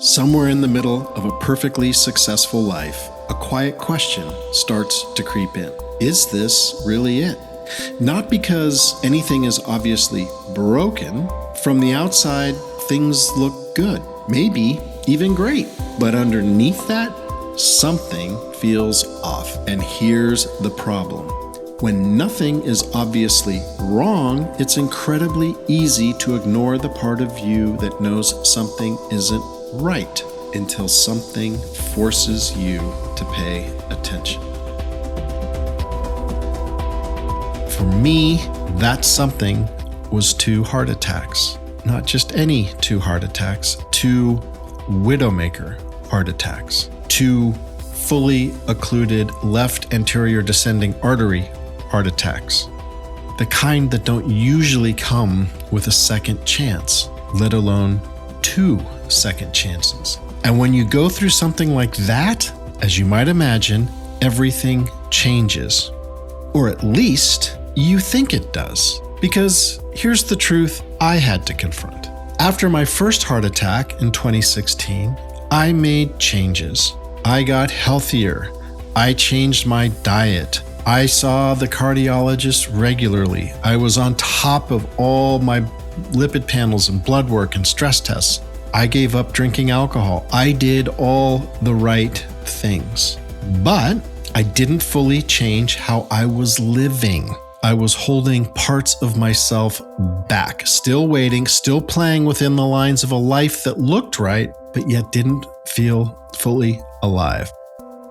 Somewhere in the middle of a perfectly successful life, a quiet question starts to creep in. Is this really it? Not because anything is obviously broken. From the outside, things look good, maybe even great. But underneath that, something feels off. And here's the problem. When nothing is obviously wrong, it's incredibly easy to ignore the part of you that knows something isn't right until something forces you to pay attention. For me, that something was 2 heart attacks. Not just any 2 heart attacks, 2 widowmaker heart attacks, 2 fully occluded left anterior descending artery heart attacks. The kind that don't usually come with a second chance, let alone 2 second chances. And when you go through something like that, as you might imagine, everything changes. Or at least you think it does. Because here's the truth I had to confront. After my first heart attack in 2016, I made changes. I got healthier. I changed my diet. I saw the cardiologist regularly. I was on top of all my lipid panels and blood work and stress tests. I gave up drinking alcohol. I did all the right things. But I didn't fully change how I was living. I was holding parts of myself back, still waiting, still playing within the lines of a life that looked right, but yet didn't feel fully alive.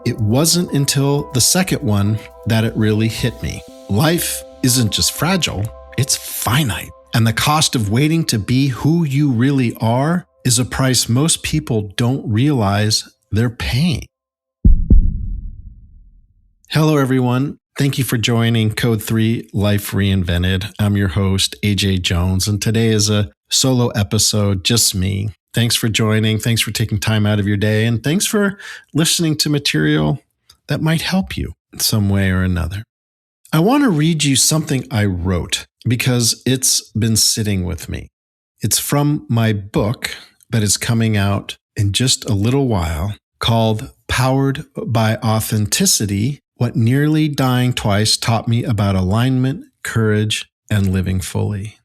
It wasn't until the second one that it really hit me. Life isn't just fragile, it's finite. And the cost of waiting to be who you really are is a price most people don't realize they're paying. Hello, everyone. Thank you for joining Code 3 Life Reinvented. I'm your host, AJ Jones, and today is a solo episode, just me. Thanks for joining. Thanks for taking time out of your day, and thanks for listening to material that might help you in some way or another. I want to read you something I wrote because it's been sitting with me. It's from my book that is coming out in just a little while called Powered by Authenticity: What Nearly Dying Twice Taught Me About Alignment, Courage, and Living Fully.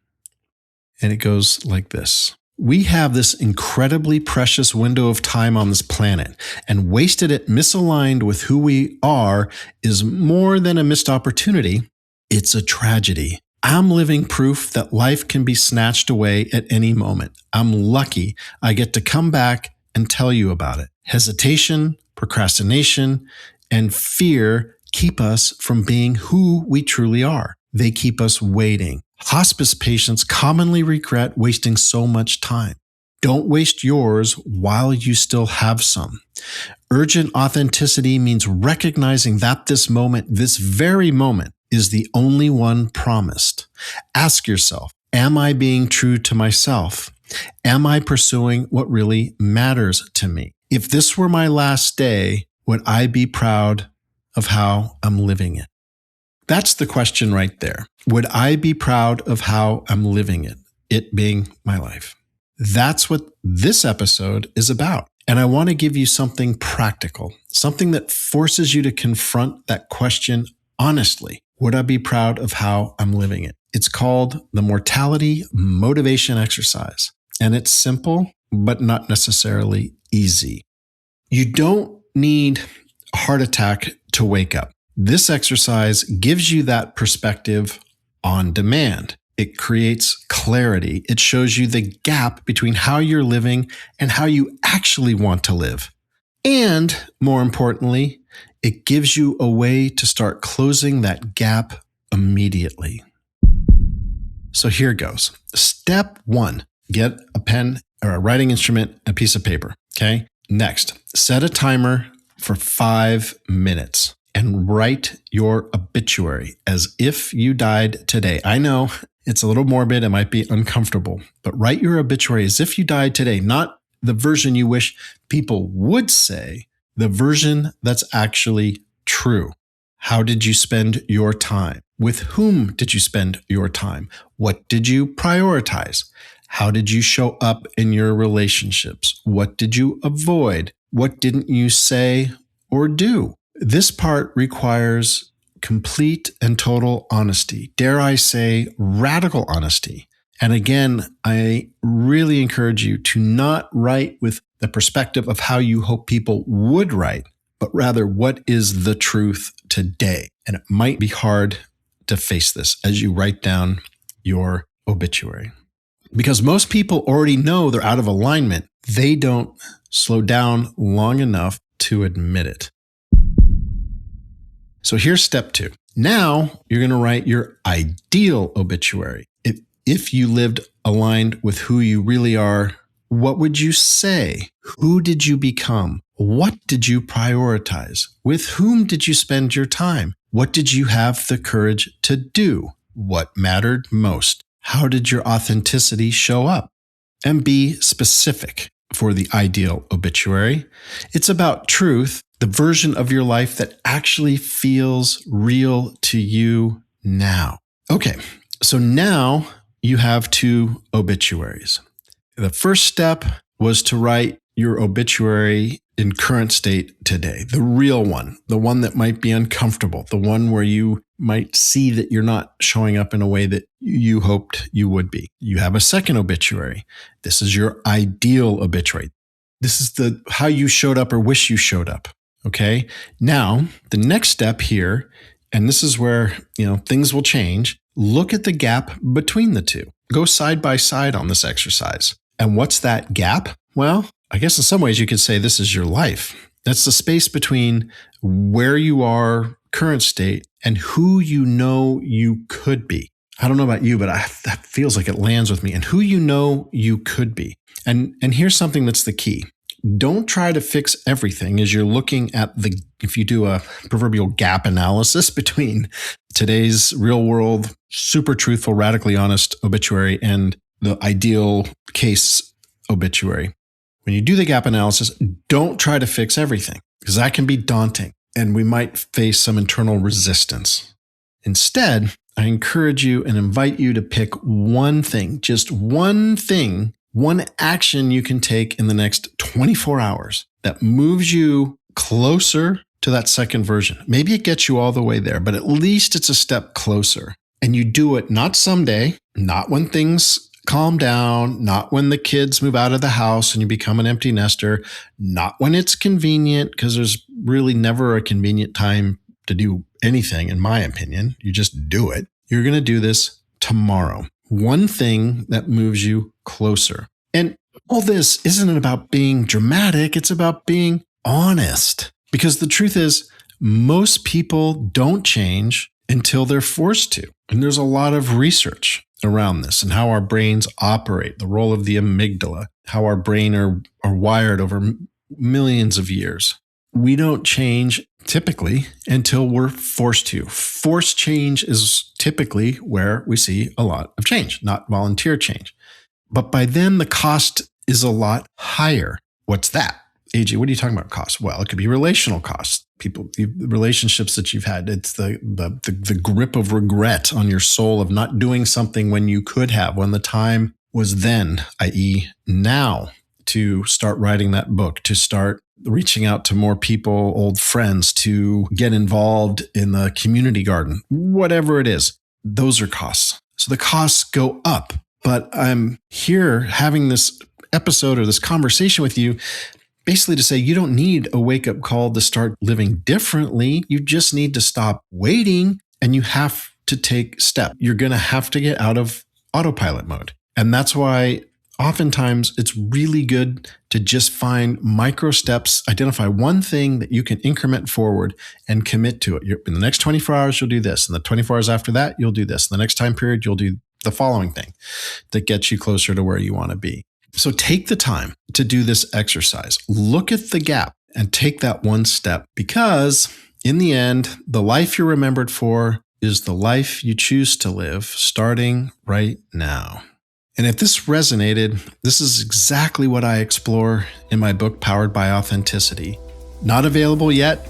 And it goes like this. We have this incredibly precious window of time on this planet, and wasted it misaligned with who we are is more than a missed opportunity. It's a tragedy. I'm living proof that life can be snatched away at any moment. I'm lucky I get to come back and tell you about it. Hesitation, procrastination, and fear keep us from being who we truly are. They keep us waiting. Hospice patients commonly regret wasting so much time. Don't waste yours while you still have some. Urgent authenticity means recognizing that this moment, this very moment, is the only one promised. Ask yourself, am I being true to myself? Am I pursuing what really matters to me? If this were my last day, would I be proud of how I'm living it? That's the question right there. Would I be proud of how I'm living it? It being my life. That's what this episode is about. And I want to give you something practical, something that forces you to confront that question honestly. Would I be proud of how I'm living it? It's called the Mortality Motivation Exercise. And it's simple, but not necessarily easy. You don't need a heart attack to wake up. This exercise gives you that perspective on demand. It creates clarity. It shows you the gap between how you're living and how you actually want to live. And more importantly, it gives you a way to start closing that gap immediately. So here goes. Step 1, get a pen or a writing instrument, a piece of paper. Okay. Next, set a timer for 5 minutes. And write your obituary as if you died today. I know it's a little morbid, it might be uncomfortable, but write your obituary as if you died today, not the version you wish people would say, the version that's actually true. How did you spend your time? With whom did you spend your time? What did you prioritize? How did you show up in your relationships? What did you avoid? What didn't you say or do? This part requires complete and total honesty. Dare I say, radical honesty. And again, I really encourage you to not write with the perspective of how you hope people would write, but rather what is the truth today. And it might be hard to face this as you write down your obituary. Because most people already know they're out of alignment. They don't slow down long enough to admit it. So here's step 2. Now you're going to write your ideal obituary. If you lived aligned with who you really are, what would you say? Who did you become? What did you prioritize? With whom did you spend your time? What did you have the courage to do? What mattered most? How did your authenticity show up? And be specific for the ideal obituary. It's about truth, the version of your life that actually feels real to you now. Okay, so now you have 2 obituaries. The first step was to write your obituary in current state today, the real one, the one that might be uncomfortable, the one where you might see that you're not showing up in a way that you hoped you would be. You have a second obituary. This is your ideal obituary. This is how you showed up or wish you showed up. Okay. Now, the next step here, and this is where, things will change. Look at the gap between the 2. Go side by side on this exercise. And what's that gap? Well, I guess in some ways you could say this is your life. That's the space between where you are, current state, and who you know you could be. I don't know about you, but that feels like it lands with me. And who you know you could be. And here's something that's the key. Don't try to fix everything as you're looking at if you do a proverbial gap analysis between today's real world, super truthful, radically honest obituary and the ideal case obituary. When you do the gap analysis, don't try to fix everything because that can be daunting and we might face some internal resistance. Instead, I encourage you and invite you to pick one thing, just one thing, one action you can take in the next 24 hours that moves you closer to that second version. Maybe it gets you all the way there, but at least it's a step closer. And you do it not someday, not when things calm down, not when the kids move out of the house and you become an empty nester, not when it's convenient, because there's really never a convenient time to do anything, in my opinion. You just do it. You're going to do this tomorrow. One thing that moves you closer. And all this isn't about being dramatic. It's about being honest. Because the truth is, most people don't change until they're forced to. And there's a lot of research around this and how our brains operate, the role of the amygdala, how our brain are wired over millions of years. We don't change typically until we're forced to. Forced change is typically where we see a lot of change, not volunteer change. But by then, the cost is a lot higher. What's that? AJ, what are you talking about cost? Well, it could be relational costs. The relationships that you've had. It's the grip of regret on your soul of not doing something when you could have, when the time was then, i.e. now, to start writing that book, to start reaching out to more people, old friends, to get involved in the community garden, whatever it is, those are costs. So the costs go up. But I'm here having this episode or this conversation with you basically to say you don't need a wake-up call to start living differently. You just need to stop waiting and you have to take steps. You're going to have to get out of autopilot mode. And that's why oftentimes it's really good to just find micro steps, identify one thing that you can increment forward and commit to it. In the next 24 hours, you'll do this. In the 24 hours after that, you'll do this. In the next time period, you'll do the following thing that gets you closer to where you want to be. So take the time to do this exercise. Look at the gap and take that one step, because in the end, the life you're remembered for is the life you choose to live starting right now. And if this resonated, this is exactly what I explore in my book, Powered by Authenticity. Not available yet,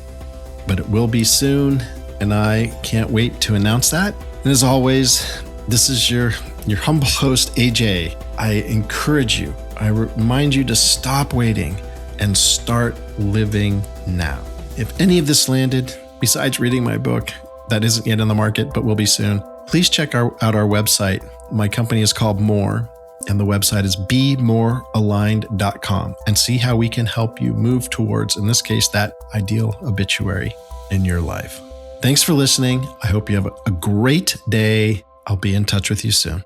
but it will be soon. And I can't wait to announce that. And as always, this is your your humble host, AJ. I encourage you, I remind you to stop waiting and start living now. If any of this landed, besides reading my book, that isn't yet in the market, but will be soon, please check out our website. My company is called More, and the website is bemorealigned.com, and see how we can help you move towards, in this case, that ideal obituary in your life. Thanks for listening. I hope you have a great day. I'll be in touch with you soon.